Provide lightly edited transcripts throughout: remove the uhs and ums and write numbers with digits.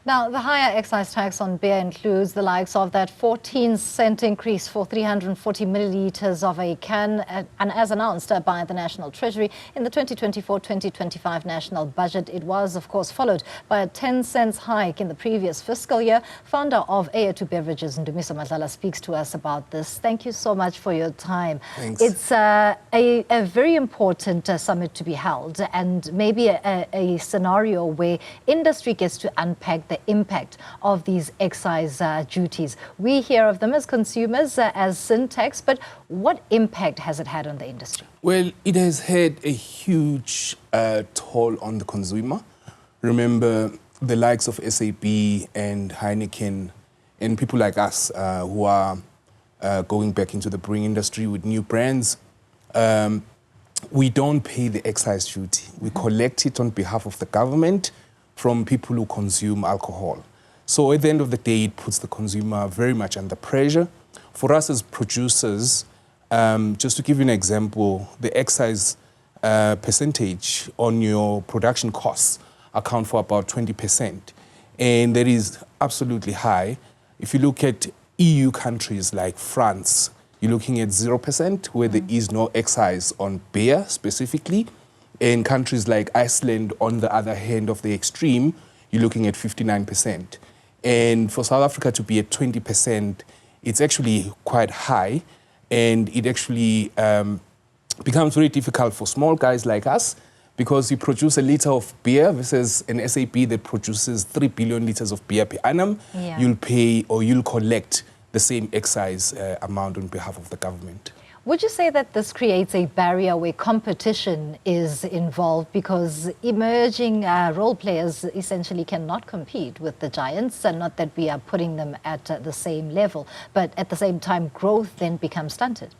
Now, the higher excise tax on beer includes the likes of that 14-cent increase for 340 millilitres of a can, and as announced by the National Treasury in the 2024-2025 national budget, it was, of course, followed by a 10-cent hike in the previous fiscal year. Founder of Eyethu Beverages, Ndumiso Madlala, speaks to us about this. Thank you so much for your time. Thanks. It's a very important summit to be held, and maybe a scenario where industry gets to unpack the impact of these excise duties. We hear of them as consumers, as sin tax, but what impact has it had on the industry? Well, it has had a huge toll on the consumer. Remember, the likes of SAP and Heineken and people like us who are going back into the brewing industry with new brands, we don't pay the excise duty. We collect it on behalf of the government from people who consume alcohol. So at the end of the day, it puts the consumer very much under pressure. For us as producers, just to give you an example, the excise percentage on your production costs account for about 20%. And that is absolutely high. If you look at EU countries like France, you're looking at 0%, where there is no excise on beer specifically. In countries like Iceland, on the other hand of the extreme, you're looking at 59%. And for South Africa to be at 20%, it's actually quite high. And it actually becomes very difficult for small guys like us, because you produce a liter of beer versus an SAP that produces 3 billion liters of beer per annum. Yeah. You'll pay or you'll collect the same excise amount on behalf of the government. Would you say that this creates a barrier where competition is involved, because emerging role players essentially cannot compete with the giants, and not that we are putting them at the same level, but at the same time growth then becomes stunted?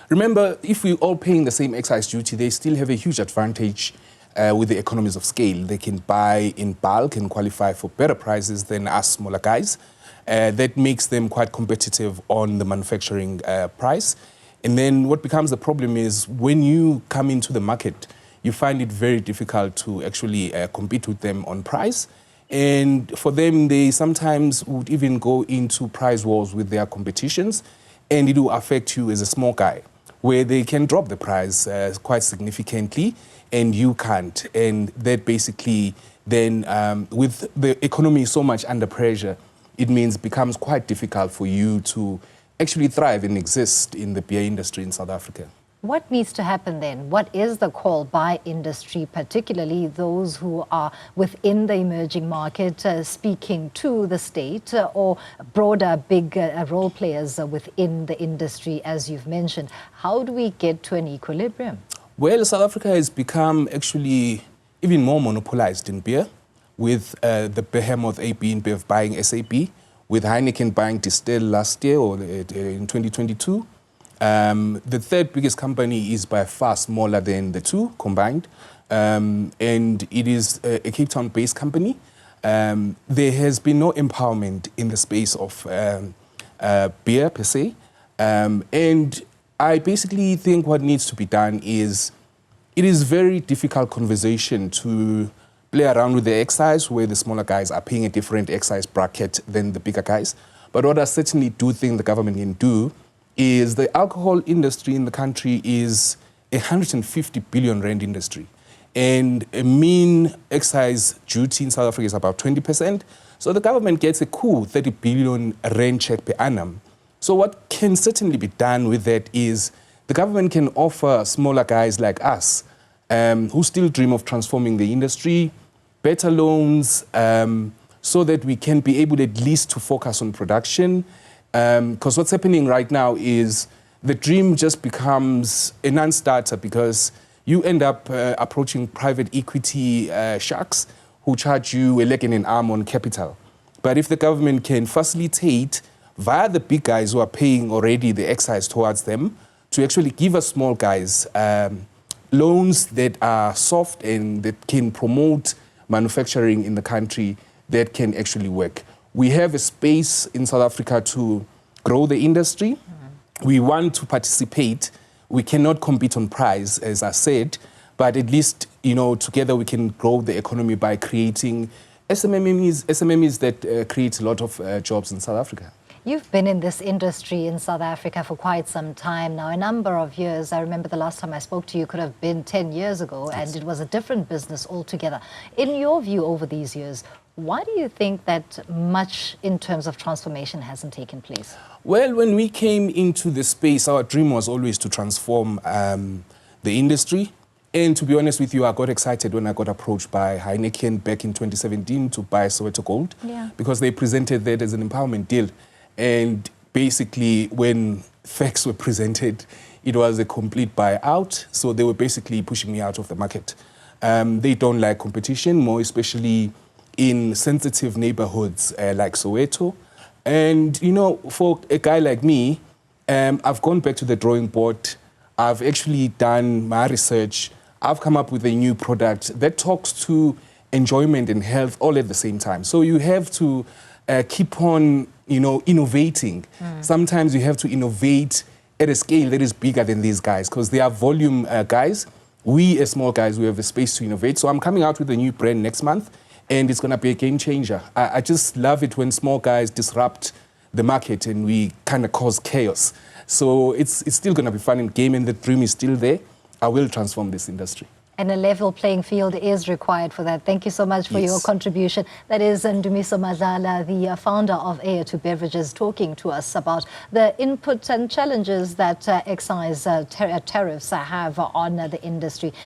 Remember, if we're all paying the same excise duty, they still have a huge advantage with the economies of scale. They can buy in bulk and qualify for better prices than us smaller guys. That makes them quite competitive on the manufacturing price. And then what becomes the problem is when you come into the market, you find it very difficult to actually compete with them on price. And for them, they sometimes would even go into price wars with their competitions, and it will affect you as a small guy, where they can drop the price quite significantly and you can't. And that basically then, with the economy so much under pressure, it means it becomes quite difficult for you to actually thrive and exist in the beer industry in South Africa. What needs to happen then? What is the call by industry, particularly those who are within the emerging market, speaking to the state or broader, big role players within the industry, as you've mentioned? How do we get to an equilibrium? Well, South Africa has become actually even more monopolized in beer, with the behemoth AB InBev buying SAP, with Heineken buying Distill last year or in 2022. The third biggest company is by far smaller than the two combined, and it is a Cape Town-based company. There has been no empowerment in the space of beer per se, and I basically think what needs to be done is, it is very difficult conversation to play around with the excise, where the smaller guys are paying a different excise bracket than the bigger guys. But what I certainly do think the government can do is, the alcohol industry in the country is a 150 billion rand industry. And a mean excise duty in South Africa is about 20%. So the government gets a cool 30 billion rand check per annum. So what can certainly be done with that is, the government can offer smaller guys like us, who still dream of transforming the industry, better loans, so that we can be able at least to focus on production. Because what's happening right now is, the dream just becomes a non-starter, because you end up approaching private equity sharks who charge you a leg and an arm on capital. But if the government can facilitate, via the big guys who are paying already the excise towards them, to actually give us small guys loans that are soft and that can promote manufacturing in the country, that can actually work. We have a space in South Africa to grow the industry. We want to participate. We cannot compete on price, as I said, but at least, you know, together we can grow the economy by creating SMMEs that create a lot of jobs in South Africa. You've been in this industry in South Africa for quite some time now, a number of years. I remember the last time I spoke to you could have been 10 years ago, and it was a different business altogether. In your view over these years, why do you think that much in terms of transformation hasn't taken place? Well, when we came into the space, our dream was always to transform the industry. And to be honest with you, I got excited when I got approached by Heineken back in 2017 to buy Soweto Gold, because they presented that as an empowerment deal. And basically, when facts were presented, it was a complete buyout. So they were basically pushing me out of the market. They don't like competition, more especially in sensitive neighborhoods like Soweto. And, you know, for a guy like me, I've gone back to the drawing board. I've actually done my research. I've come up with a new product that talks to enjoyment and health all at the same time. So you have to keep on, you know, innovating. Sometimes you have to innovate at a scale that is bigger than these guys, because they are volume guys. We as small guys, we have the space to innovate. So I'm coming out with a new brand next month, and it's going to be a game changer. I just love it when small guys disrupt the market and we kind of cause chaos. So it's still going to be fun in game, and the dream is still there. I will transform this industry. And a level playing field is required for that. Thank you so much for your contribution. That is Ndumiso Madlala, the founder of Eyethu Beverages, talking to us about the inputs and challenges that excise tariffs have on the industry.